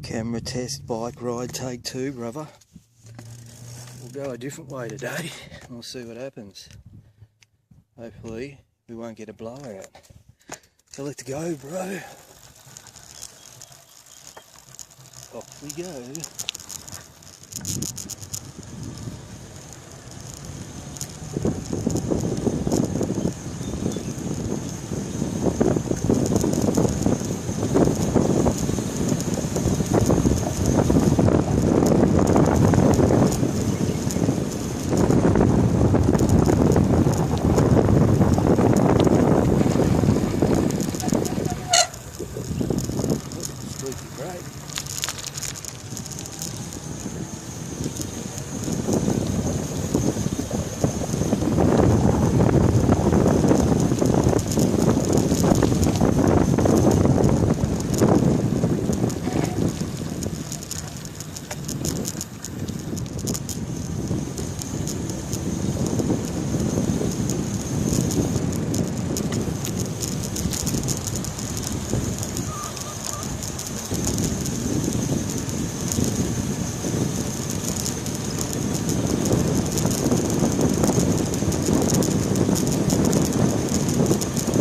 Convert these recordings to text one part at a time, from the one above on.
Camera test, bike ride, take two, brother. We'll go a different way today and we'll see what happens. Hopefully we won't get a blowout. So let's go, bro. Off we go.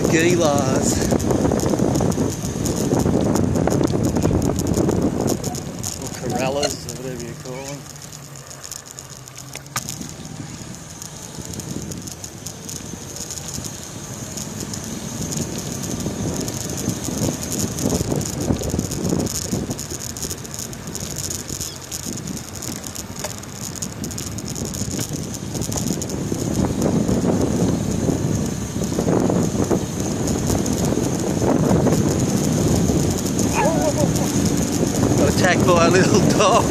Gilas. Or Corellas, or whatever you call them. Attacked by a little dog.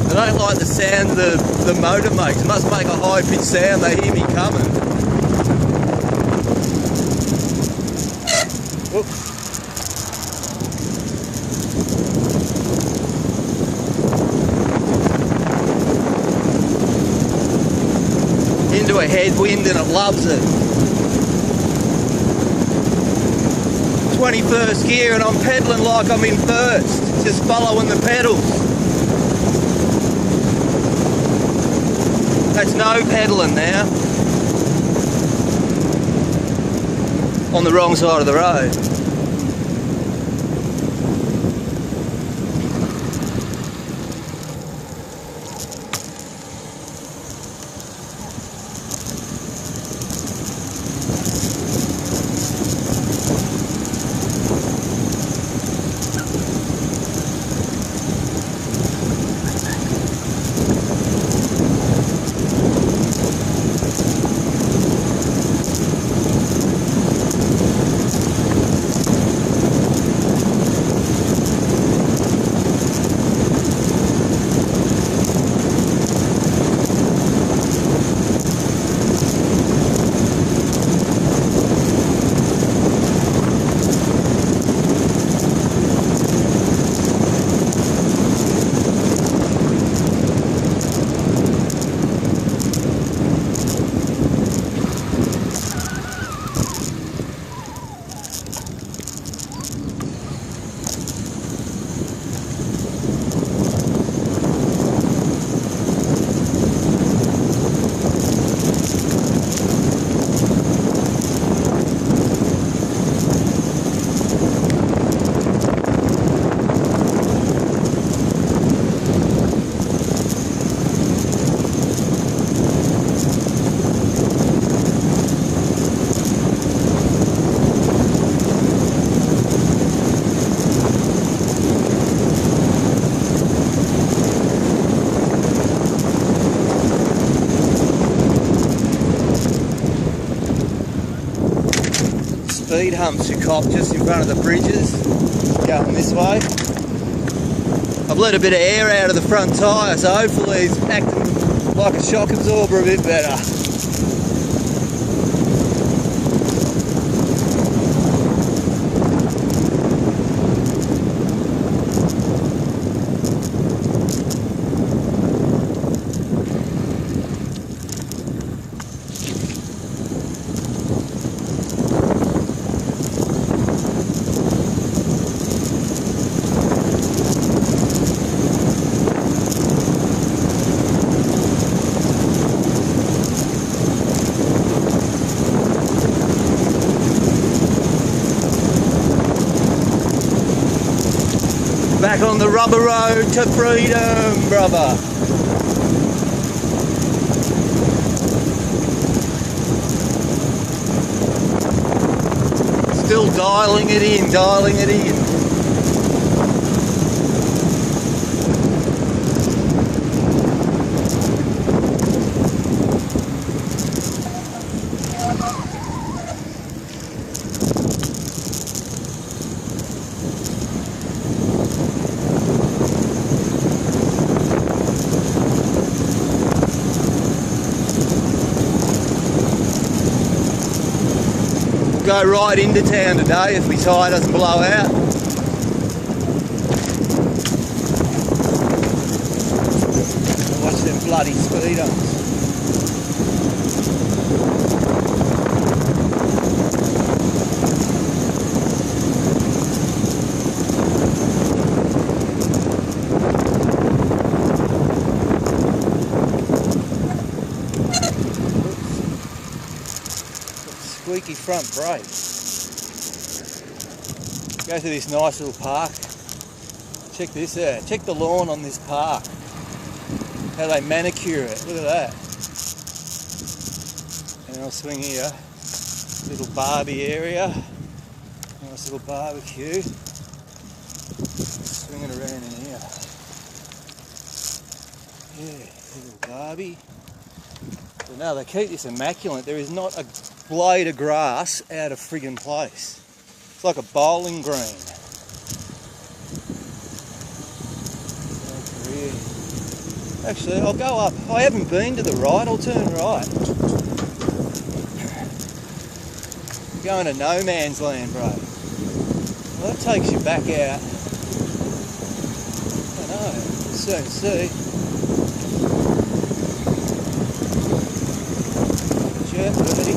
I don't like the sound the motor makes. It must make a high pitched sound. They hear me coming. Oop. Into a headwind and it loves it. 21st gear and I'm pedalling like I'm in first, just following the pedals. That's no pedalling now. On the wrong side of the road. Speed humps you cop just in front of the bridges, going this way. I've let a bit of air out of the front tyre, so hopefully it's acting like a shock absorber a bit better. Back on the rubber road to freedom, brother. Still dialing it in, dialing it in. Go right into town today if my tyre doesn't blow out. Watch them bloody speedos. Squeaky front brake. Go to this nice little park. Check this out. Check the lawn on this park. How they manicure it. Look at that. And I'll swing here. Little Barbie area. Nice little barbecue. Swing it around in here. Yeah, little Barbie. But no, they keep this immaculate. There is not a blade of grass out of friggin' place. It's like a bowling green. Actually, I'll go up. I haven't been to the right, I'll turn right. Going to no man's land, bro. Well, that takes you back out. I don't know, we'll soon see. Sure, ready?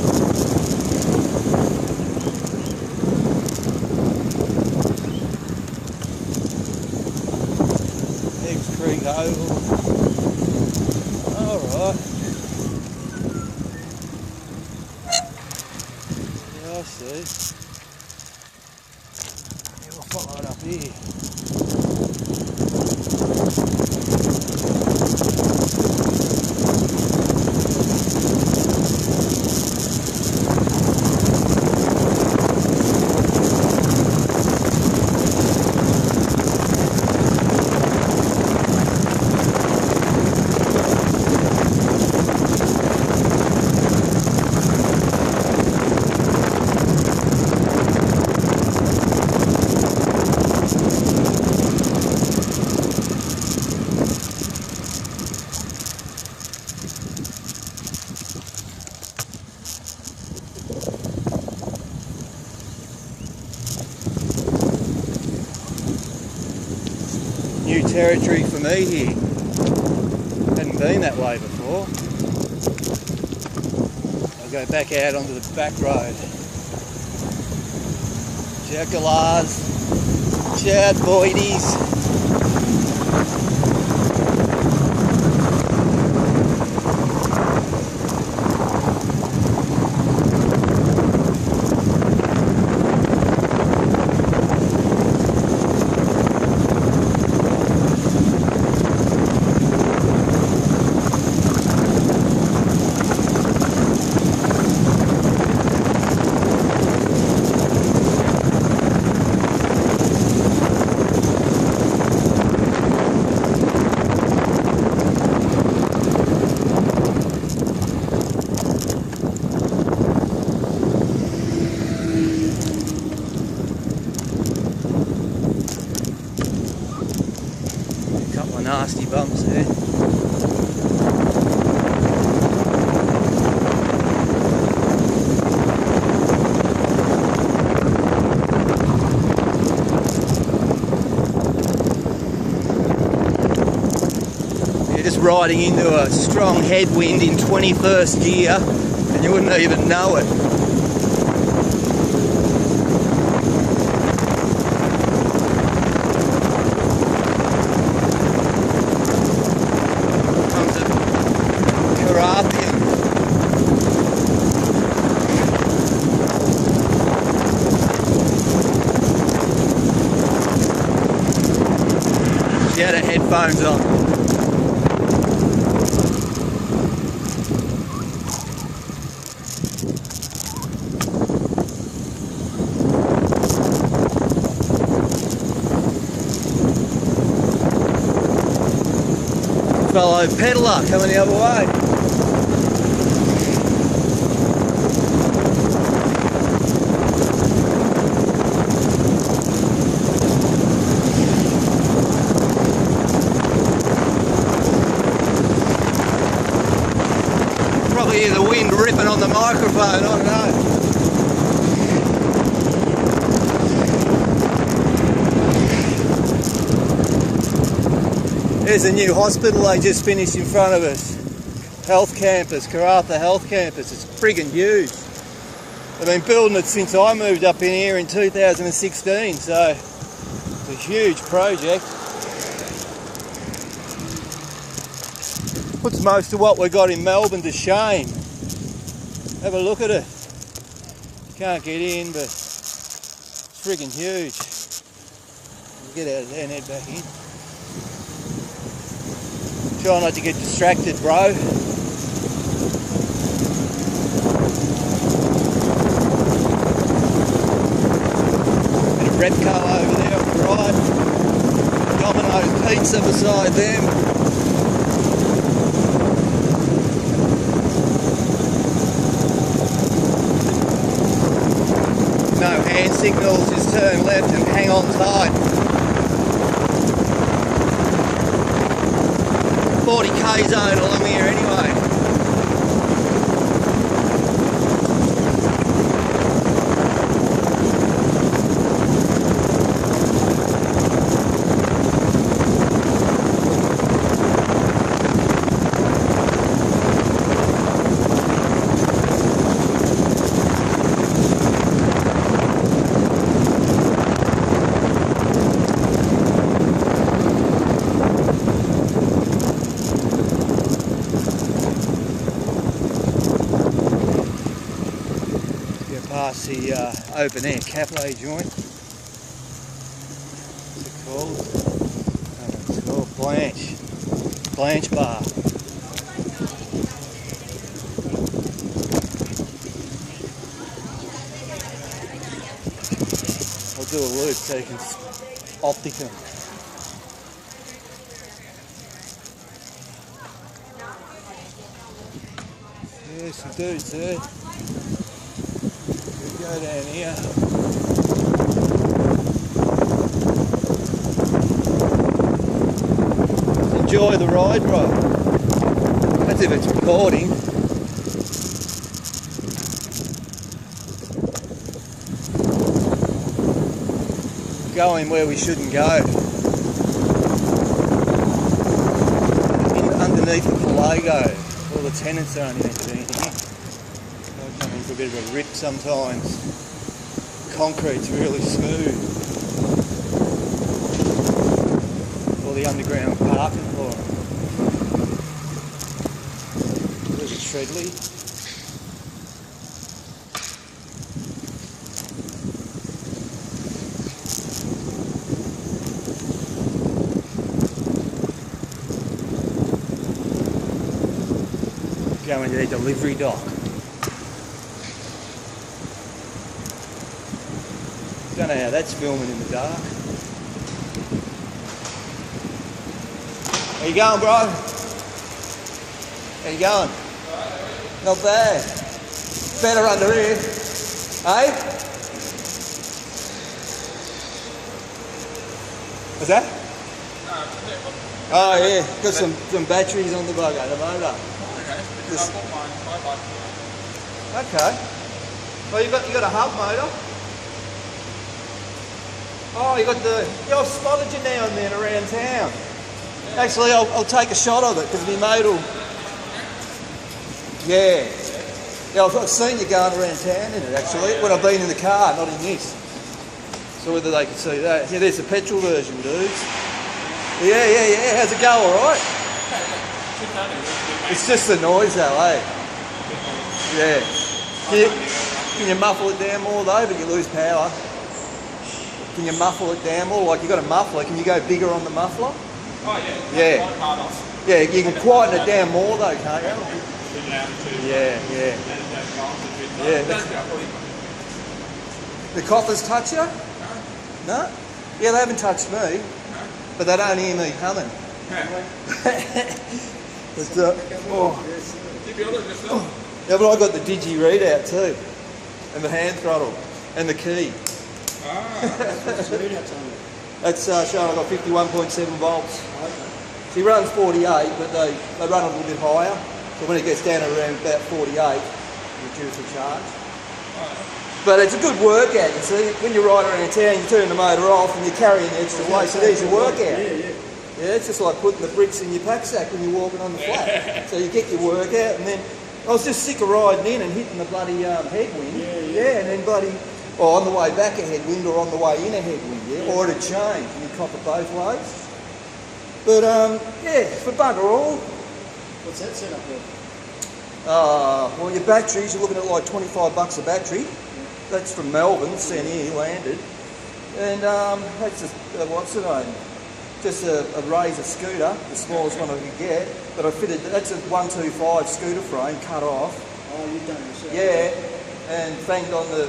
Creek Oval. Alright. Yeah, I see. Yeah, we'll follow it up here. New territory for me here. Hadn't been that way before. I'll go back out onto the back road. Jackalars, chad boydies. Nasty bumps there. You're just riding into a strong headwind in 21st gear and you wouldn't even know it. headphones on. Fellow peddler coming the other way. Probably hear the wind ripping on the microphone, I don't know. There's a new hospital they just finished in front of us. Health campus, Karratha Health Campus. It's friggin' huge. They've been building it since I moved up in here in 2016, so it's a huge project. Puts most of what we got in Melbourne to shame. Have a look at it. Can't get in, but it's friggin' huge. Get out of there and head back in. Try not to get distracted, bro. Bit of Repco over there on the right. Domino's Pizza beside them. No hand signals, just turn left and hang on tight. 40k zone along here anyway. Past the open air cafe joint. What's it called? It's called Blanche Bar. I'll do a loop so you can optic them. Yeah, some dudes there. Go down here. Enjoy the ride, bro. That's if it's recording. Going where we shouldn't go. Underneath the Pelago. All the tenants aren't meant to be in here. Coming for a bit of a rip sometimes. Concrete's really smooth. All the underground parking for them. There's a Treadley. Going to their delivery dock. Don't know how that's filming in the dark. How you going, bro? How you going? Not bad. Better under here. Hey? What's that? Oh yeah, got some batteries on the motor. Okay. Well, you got a hub motor. Oh, you got the. Yeah, I've spotted you now and then around town. Yeah. Actually, I'll take a shot of it because my mate will. Yeah. Yeah, I've seen you going around town in it actually when I've been in the car, not in this. So whether they can see that. Yeah, there's the petrol version, dudes. Yeah. How's it go? All right. It's just the noise though, eh? Yeah. Can you muffle it down more though, but you lose power? Can you muffle it down more? Like you got a muffler, can you go bigger on the muffler? Oh yeah. Yeah. Like hard off. Yeah, you can quieten it down more though, can't you? Bit loud too. Yeah, yeah. And it don't bounce a bit. Yeah. It does go pretty The coppers touch you? No? Yeah, they haven't touched me, but they don't hear me humming. But, oh. You build it yourself? Yeah, but I got the digi readout too, and the hand throttle, and the key. That's showing I got 51.7 volts. He runs 48, but they run a little bit higher. So when it gets down around about 48, reduce the charge. But it's a good workout, you see. When you ride around town, you turn the motor off and you're carrying the extra weight, so there's your workout. Yeah, it's just like putting the bricks in your pack sack when you're walking on the flat. So you get your workout, and then I was just sick of riding in and hitting the bloody headwind. Yeah, and then bloody, on the way back a headwind or on the way in a headwind, or it'd change, and you cop it both ways. But yeah, for bugger all. What's that set up with? Well, your batteries, you're looking at like 25 bucks a battery. That's from Melbourne, sent here, landed. And that's just, what's the name? Just a Razor scooter, the smallest one I could get. But I fitted, that's a 125 scooter frame cut off. Oh, you've done it yourself? Yeah, and banged on the,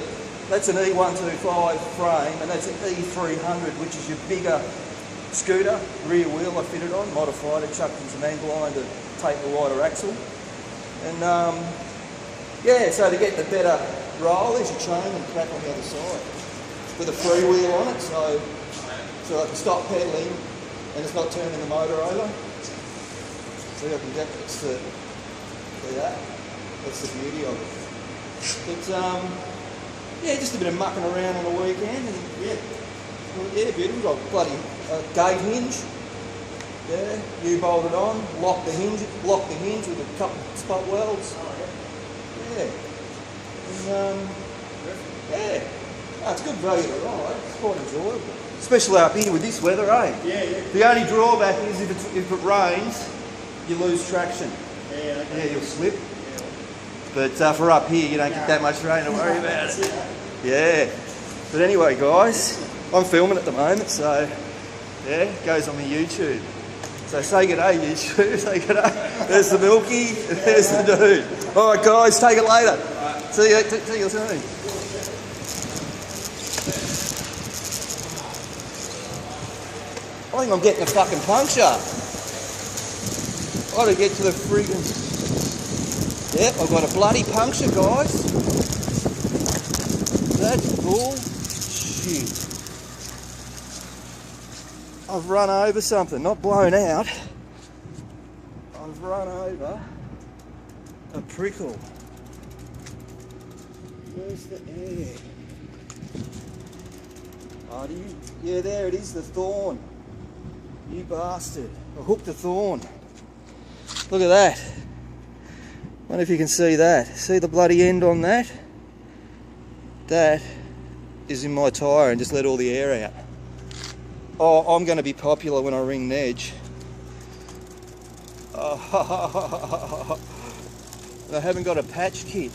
that's an E125 frame, and that's an E300, which is your bigger scooter, rear wheel I fitted on, modified it, chucked in some angle iron to take the wider axle. And yeah, so to get the better roll, there's your chain and crack on the other side. With a freewheel on it, so I can stop pedalling and it's not turning the motor over. See, I can get see that? That's the beauty of it. But yeah, just a bit of mucking around on the weekend, and yeah, beautiful. Got bloody gate hinge. Yeah, you bolt it on, lock the hinge with a couple of spot welds. Yeah. And, yeah. Oh, it's good value to ride. It's quite enjoyable. Especially up here with this weather, eh? Yeah. The only drawback is if it rains, you lose traction. Yeah, okay. Yeah, you'll slip. Yeah. But for up here, you don't get that much rain to worry about it. Yeah. But anyway, guys, I'm filming at the moment, so yeah, it goes on my YouTube. So say good day, YouTube. Say good day. There's the Milky, there's the dude. All right, guys, take it later. See you soon. I think I'm getting a fucking puncture. I gotta get to the friggin'. Yep, I've got a bloody puncture, guys. That's bullshit. I've run over something, not blown out. I've run over a prickle. Where's the air? Oh, yeah, there it is, the thorn. You bastard. I hooked the thorn. Look at that. Wonder if you can see that. See the bloody end on that? That is in my tyre and just let all the air out. Oh, I'm going to be popular when I ring Nedge. Oh, I haven't got a patch kit.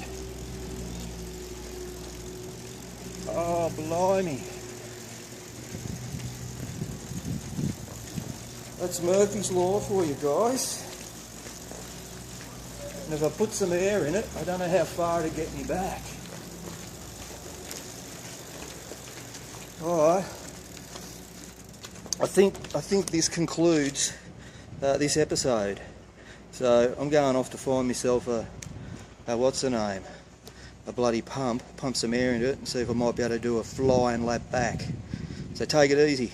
Oh, blimey. That's Murphy's Law for you guys. And if I put some air in it, I don't know how far to get me back. Alright. I think this concludes this episode. So I'm going off to find myself a what's the name? A bloody pump some air into it and see if I might be able to do a flying lap back. So take it easy.